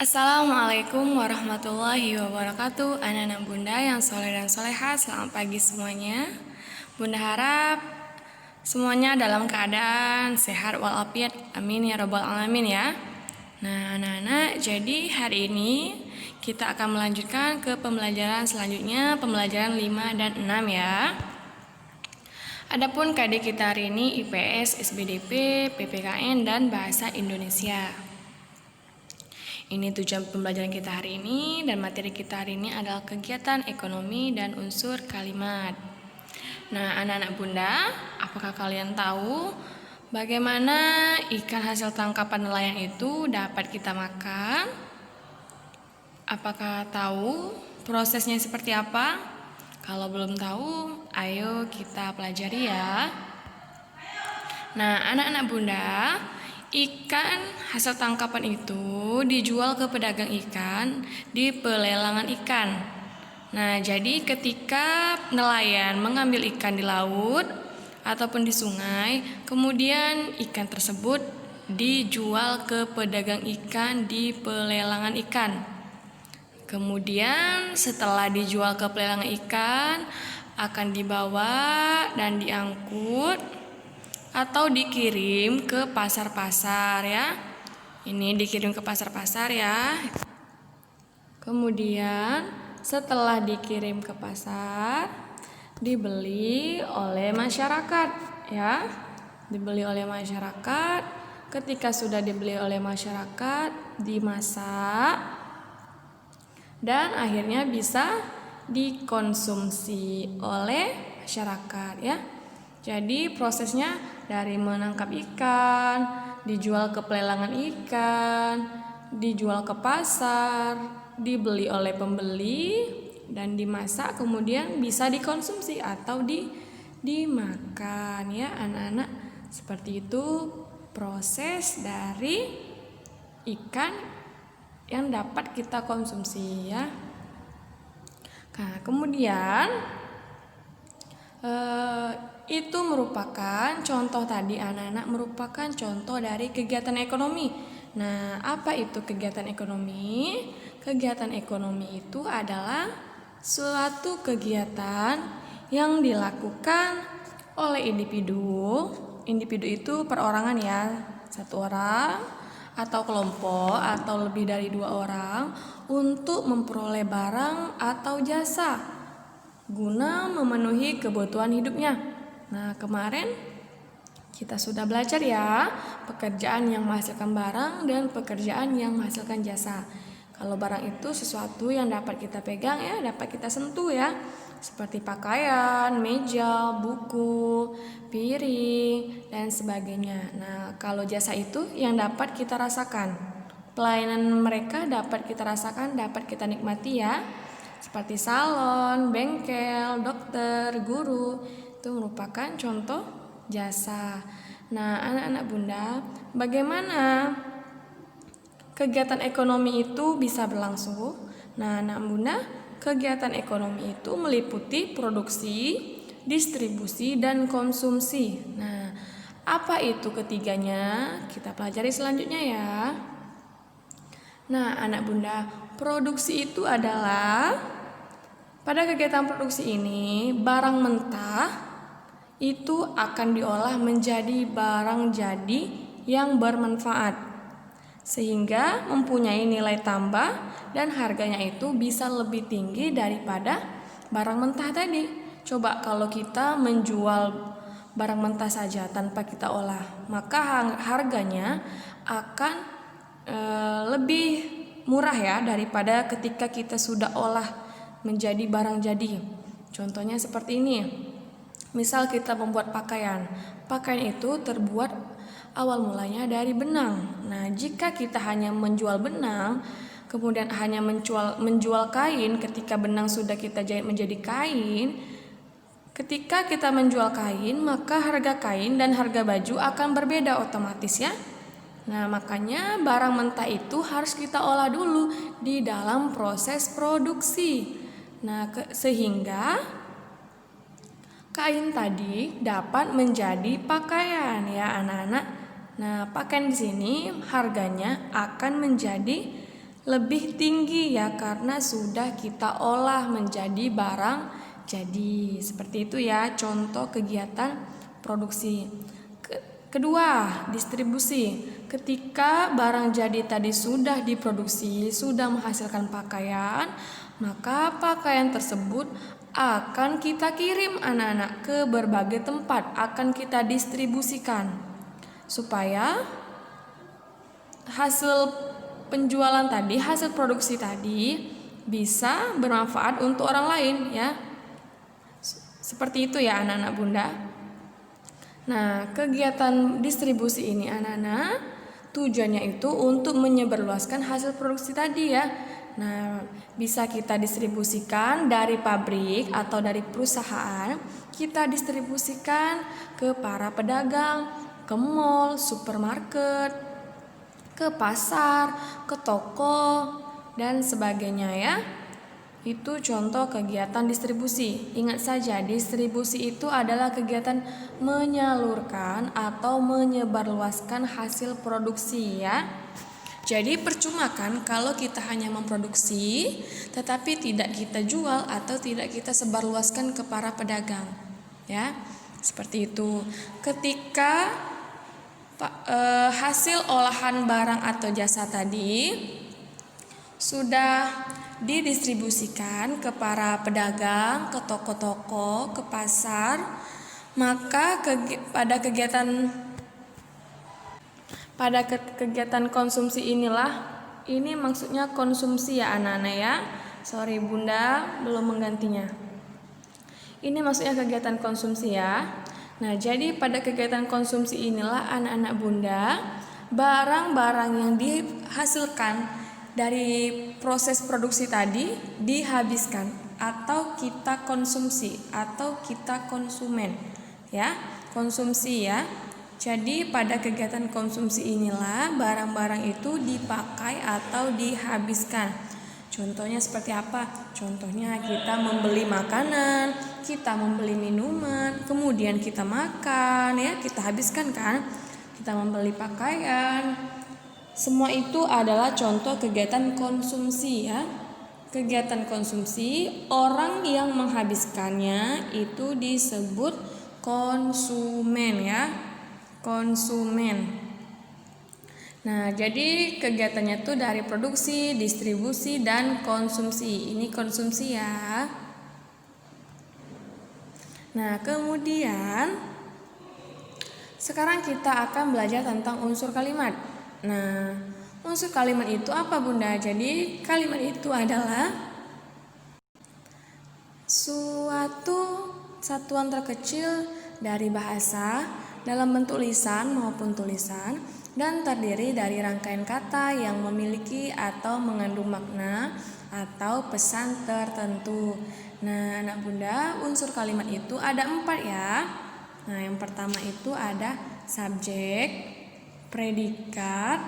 Assalamualaikum warahmatullahi wabarakatuh. Anak-anak bunda yang soleh dan soleha, selamat pagi semuanya. Bunda harap semuanya dalam keadaan sehat walafiat, amin ya robbal alamin ya. Nah anak-anak, jadi hari ini kita akan melanjutkan ke pembelajaran selanjutnya, pembelajaran 5 dan 6 ya. Adapun KD kita hari ini IPS, SBDP, PPKN, dan Bahasa Indonesia. Ini tujuan pembelajaran kita hari ini, dan materi kita hari ini adalah kegiatan ekonomi dan unsur kalimat. Nah, anak-anak bunda, apakah kalian tahu bagaimana ikan hasil tangkapan nelayan itu dapat kita makan? Apakah tahu prosesnya seperti apa? Kalau belum tahu, ayo kita pelajari ya. Nah, anak-anak bunda, ikan hasil tangkapan itu dijual ke pedagang ikan di pelelangan ikan. Nah, jadi ketika nelayan mengambil ikan di laut ataupun di sungai, kemudian ikan tersebut dijual ke pedagang ikan di pelelangan ikan. Kemudian setelah dijual ke pelelangan ikan, akan dibawa dan diangkut atau dikirim ke pasar-pasar ya. Ini dikirim ke pasar-pasar ya. Kemudian setelah dikirim ke pasar, dibeli oleh masyarakat ya. Dibeli oleh masyarakat. Ketika sudah dibeli oleh masyarakat, dimasak dan akhirnya bisa dikonsumsi oleh masyarakat ya. Jadi prosesnya dari menangkap ikan, dijual ke pelelangan ikan, dijual ke pasar, dibeli oleh pembeli, dan dimasak kemudian bisa dikonsumsi atau dimakan ya anak-anak. Seperti itu proses dari ikan yang dapat kita konsumsi ya. Nah, kemudian itu merupakan contoh tadi anak-anak merupakan contoh dari kegiatan ekonomi. Nah, apa itu kegiatan ekonomi? Kegiatan ekonomi itu adalah suatu kegiatan yang dilakukan oleh individu. Individu itu perorangan ya, satu orang atau kelompok atau lebih dari 2 orang untuk memperoleh barang atau jasa guna memenuhi kebutuhan hidupnya. Nah, kemarin kita sudah belajar ya, pekerjaan yang menghasilkan barang dan pekerjaan yang menghasilkan jasa. Kalau barang itu sesuatu yang dapat kita pegang ya, dapat kita sentuh ya, seperti pakaian, meja, buku, piring, dan sebagainya. Nah, kalau jasa itu yang dapat kita rasakan. Pelayanan mereka dapat kita rasakan, dapat kita nikmati ya. Seperti salon, bengkel, dokter, guru, itu merupakan contoh jasa. Nah, anak-anak bunda, bagaimana kegiatan ekonomi itu bisa berlangsung? Nah, anak bunda, kegiatan ekonomi itu meliputi produksi, distribusi, dan konsumsi. Nah, apa itu ketiganya? Kita pelajari selanjutnya ya. Nah, anak bunda, produksi itu adalah pada kegiatan produksi ini barang mentah itu akan diolah menjadi barang jadi yang bermanfaat sehingga mempunyai nilai tambah dan harganya itu bisa lebih tinggi daripada barang mentah tadi. Coba kalau kita menjual barang mentah saja tanpa kita olah, maka harganya akan lebih murah ya daripada ketika kita sudah olah menjadi barang jadi. Contohnya seperti ini. Misal kita membuat pakaian. Pakaian itu terbuat awal mulanya dari benang. Nah, jika kita hanya menjual benang, kemudian hanya menjual kain, ketika benang sudah kita jahit menjadi kain, ketika kita menjual kain, maka harga kain dan harga baju akan berbeda otomatis ya. Nah, makanya barang mentah itu harus kita olah dulu di dalam proses produksi. Nah, sehingga kain tadi dapat menjadi pakaian ya anak-anak. Nah, pakaian di sini harganya akan menjadi lebih tinggi ya, karena sudah kita olah menjadi barang jadi. Seperti itu ya contoh kegiatan produksi. Kedua, distribusi. Ketika barang jadi tadi sudah diproduksi, sudah menghasilkan pakaian, maka pakaian tersebut akan kita kirim anak-anak ke berbagai tempat, akan kita distribusikan supaya hasil penjualan tadi, hasil produksi tadi bisa bermanfaat untuk orang lain ya. Seperti itu ya anak-anak Bunda. Nah, kegiatan distribusi ini anak-anak tujuannya itu untuk menyebarluaskan hasil produksi tadi ya. Nah, bisa kita distribusikan dari pabrik atau dari perusahaan, kita distribusikan ke para pedagang, ke mall, supermarket, ke pasar, ke toko, dan sebagainya ya. Itu contoh kegiatan distribusi. Ingat saja, distribusi itu adalah kegiatan menyalurkan atau menyebarluaskan hasil produksi ya. Jadi percuma kan kalau kita hanya memproduksi tetapi tidak kita jual atau tidak kita sebarluaskan ke para pedagang. Ya. Seperti itu. Ketika hasil olahan barang atau jasa tadi sudah didistribusikan ke para pedagang, ke toko-toko, ke pasar, maka pada kegiatan konsumsi inilah, ini maksudnya konsumsi ya anak-anak ya. Sorry Bunda belum menggantinya. Ini maksudnya kegiatan konsumsi ya. Nah, jadi pada kegiatan konsumsi inilah anak-anak Bunda, barang-barang yang dihasilkan dari proses produksi tadi dihabiskan atau kita konsumsi atau kita konsumen ya, konsumsi ya. Jadi pada kegiatan konsumsi inilah barang-barang itu dipakai atau dihabiskan. Contohnya seperti apa? Contohnya kita membeli makanan, kita membeli minuman, kemudian kita makan ya, kita habiskan kan? Kita membeli pakaian. Semua itu adalah contoh kegiatan konsumsi ya. Kegiatan konsumsi, orang yang menghabiskannya itu disebut konsumen ya. Konsumen. Nah, jadi kegiatannya itu dari produksi, distribusi, dan konsumsi. Ini konsumsi ya. Nah, kemudian sekarang kita akan belajar tentang unsur kalimat. Nah, unsur kalimat itu apa Bunda? Jadi kalimat itu adalah suatu satuan terkecil dari bahasa dalam bentuk lisan maupun tulisan dan terdiri dari rangkaian kata yang memiliki atau mengandung makna atau pesan tertentu. Nah, anak Bunda, unsur kalimat itu ada 4 ya. Nah, yang pertama itu ada subjek, predikat,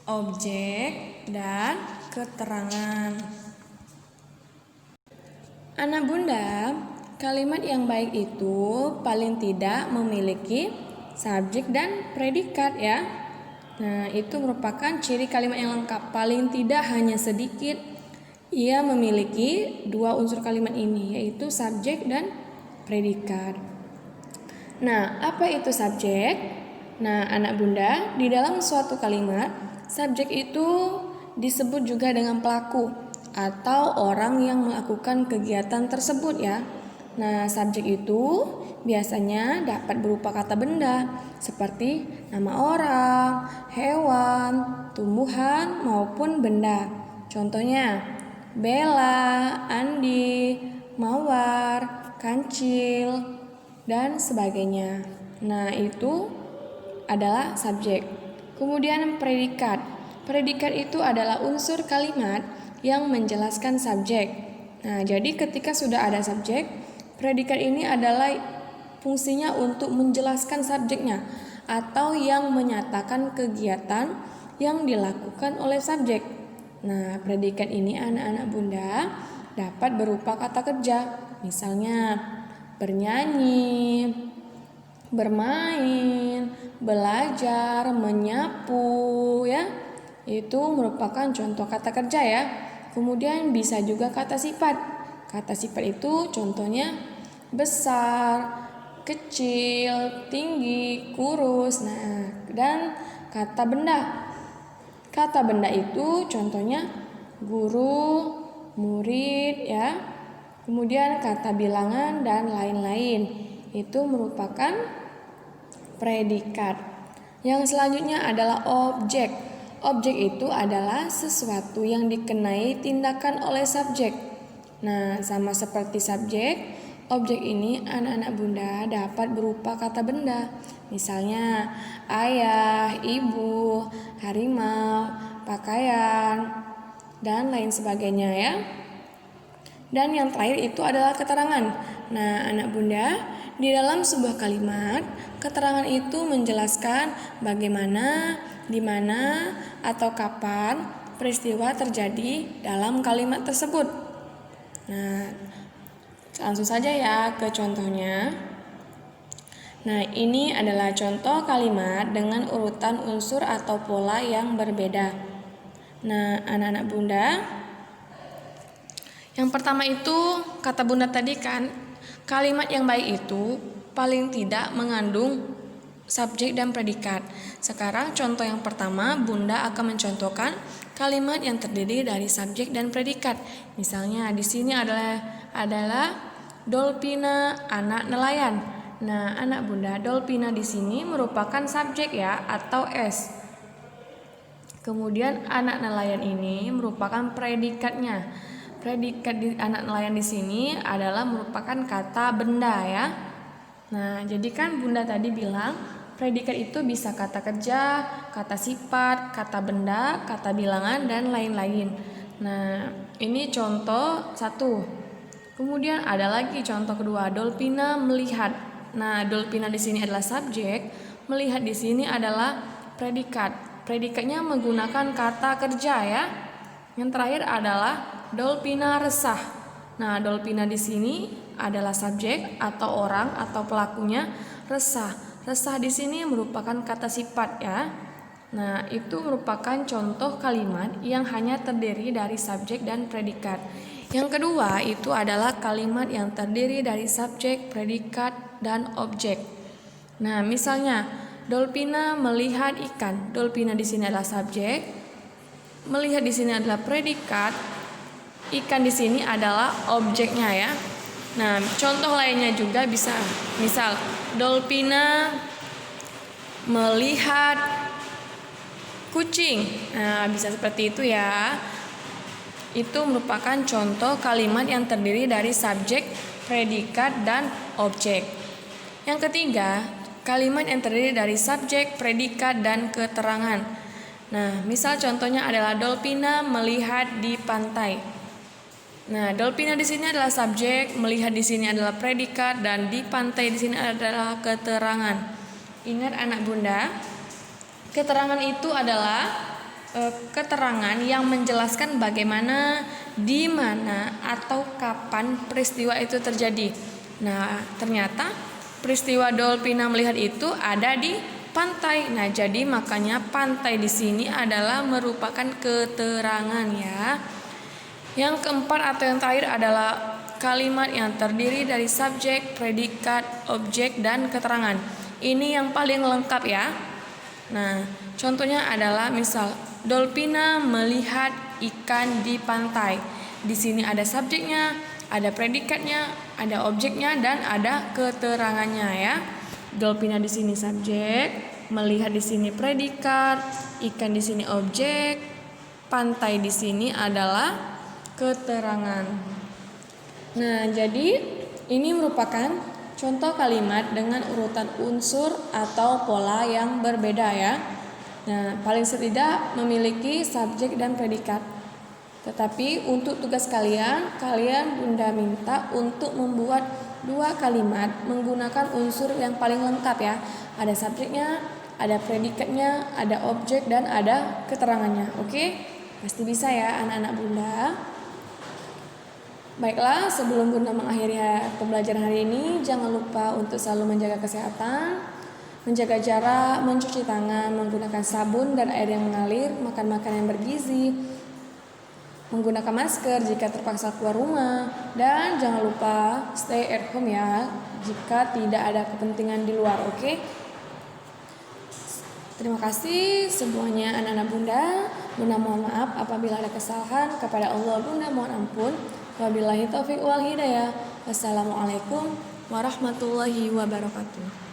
objek, dan keterangan. Anak Bunda, kalimat yang baik itu paling tidak memiliki subjek dan predikat ya. Nah, itu merupakan ciri kalimat yang lengkap. Paling tidak hanya sedikit ia memiliki 2 unsur kalimat ini, yaitu subjek dan predikat. Nah, apa itu subjek? Nah, anak Bunda, di dalam suatu kalimat, subjek itu disebut juga dengan pelaku atau orang yang melakukan kegiatan tersebut ya. Nah, subjek itu biasanya dapat berupa kata benda seperti nama orang, hewan, tumbuhan maupun benda. Contohnya, Bella, Andi, Mawar, Kancil, dan sebagainya. Nah, itu adalah subjek. Kemudian predikat. Predikat itu adalah unsur kalimat yang menjelaskan subjek. Nah, jadi ketika sudah ada subjek, predikat ini adalah fungsinya untuk menjelaskan subjeknya atau yang menyatakan kegiatan yang dilakukan oleh subjek. Nah, predikat ini anak-anak Bunda dapat berupa kata kerja. Misalnya bernyanyi, bermain, belajar, menyapu ya. itu merupakan contoh kata kerja ya. Kemudian bisa juga kata sifat. Kata sifat itu contohnya besar, kecil, tinggi, kurus. Nah, dan kata benda. Kata benda itu contohnya guru, murid ya. Kemudian kata bilangan dan lain-lain. Itu merupakan predikat. Yang selanjutnya adalah objek. Objek itu adalah sesuatu yang dikenai tindakan oleh subjek. Nah, sama seperti subjek, objek ini anak-anak bunda dapat berupa kata benda. Misalnya ayah, ibu, harimau, pakaian, dan lain sebagainya ya. Dan yang terakhir itu adalah keterangan. Nah, anak bunda, di dalam sebuah kalimat, keterangan itu menjelaskan bagaimana, di mana, atau kapan peristiwa terjadi dalam kalimat tersebut. Nah, langsung saja ya ke contohnya. Nah, ini adalah contoh kalimat dengan urutan unsur atau pola yang berbeda. Nah, anak-anak bunda, yang pertama itu kata bunda tadi kan, kalimat yang baik itu paling tidak mengandung subjek dan predikat. Sekarang contoh yang pertama, bunda akan mencontohkan kalimat yang terdiri dari subjek dan predikat. Misalnya di sini adalah Dolpina anak nelayan. Nah, anak bunda, Dolpina di sini merupakan subjek ya atau S. Kemudian anak nelayan ini merupakan predikatnya. Predikat di anak nelayan di sini adalah merupakan kata benda ya. Nah, jadi kan bunda tadi bilang predikat itu bisa kata kerja, kata sifat, kata benda, kata bilangan, dan lain-lain. Nah, ini contoh satu. Kemudian ada lagi contoh kedua, Dolpina melihat. Nah, Dolpina di sini adalah subjek, melihat di sini adalah predikat. Predikatnya menggunakan kata kerja ya. Yang terakhir adalah Dolpina resah. Nah, Dolpina di sini adalah subjek atau orang atau pelakunya resah. Resah di sini merupakan kata sifat ya. Nah, itu merupakan contoh kalimat yang hanya terdiri dari subjek dan predikat. Yang kedua itu adalah kalimat yang terdiri dari subjek, predikat, dan objek. Nah, misalnya Dolpina melihat ikan. Dolpina di sini adalah subjek, melihat di sini adalah predikat, ikan di sini adalah objeknya ya. Nah, contoh lainnya juga bisa, misal Dolpina melihat kucing. Nah, bisa seperti itu ya. Itu merupakan contoh kalimat yang terdiri dari subjek, predikat, dan objek. Yang ketiga, kalimat yang terdiri dari subjek, predikat, dan keterangan. Nah, misal contohnya adalah Dolpina melihat di pantai. Nah, Dolpina di sini adalah subjek, melihat di sini adalah predikat, dan di pantai di sini adalah keterangan. Ingat anak bunda, keterangan itu adalah keterangan yang menjelaskan bagaimana, di mana, atau kapan peristiwa itu terjadi. Nah, ternyata peristiwa Dolpina melihat itu ada di pantai. Nah, jadi makanya pantai di sini adalah merupakan keterangan ya. Yang keempat atau yang terakhir adalah kalimat yang terdiri dari subjek, predikat, objek, dan keterangan. Ini yang paling lengkap ya. Nah, contohnya adalah misal Dolpina melihat ikan di pantai. Di sini ada subjeknya, ada predikatnya, ada objeknya, dan ada keterangannya ya. Dolpina di sini subjek, melihat di sini predikat, ikan di sini objek, pantai di sini adalah keterangan. Nah, jadi ini merupakan contoh kalimat dengan urutan unsur atau pola yang berbeda ya. Nah, paling tidak memiliki subjek dan predikat. Tetapi untuk tugas kalian bunda minta untuk membuat 2 kalimat menggunakan unsur yang paling lengkap ya. Ada subjeknya, ada predikatnya, ada objek, dan ada keterangannya. Oke? Pasti bisa ya anak-anak bunda. Baiklah, sebelum bunda mengakhiri pembelajaran hari ini, jangan lupa untuk selalu menjaga kesehatan. menjaga jarak, mencuci tangan, menggunakan sabun dan air yang mengalir, makan makanan yang bergizi, menggunakan masker jika terpaksa keluar rumah, dan jangan lupa stay at home ya jika tidak ada kepentingan di luar, oke? Terima kasih semuanya anak-anak Bunda. Bunda mohon maaf apabila ada kesalahan. Kepada Allah Bunda mohon ampun. Wabillahi taufiq wal hidayah. Wassalamualaikum warahmatullahi wabarakatuh.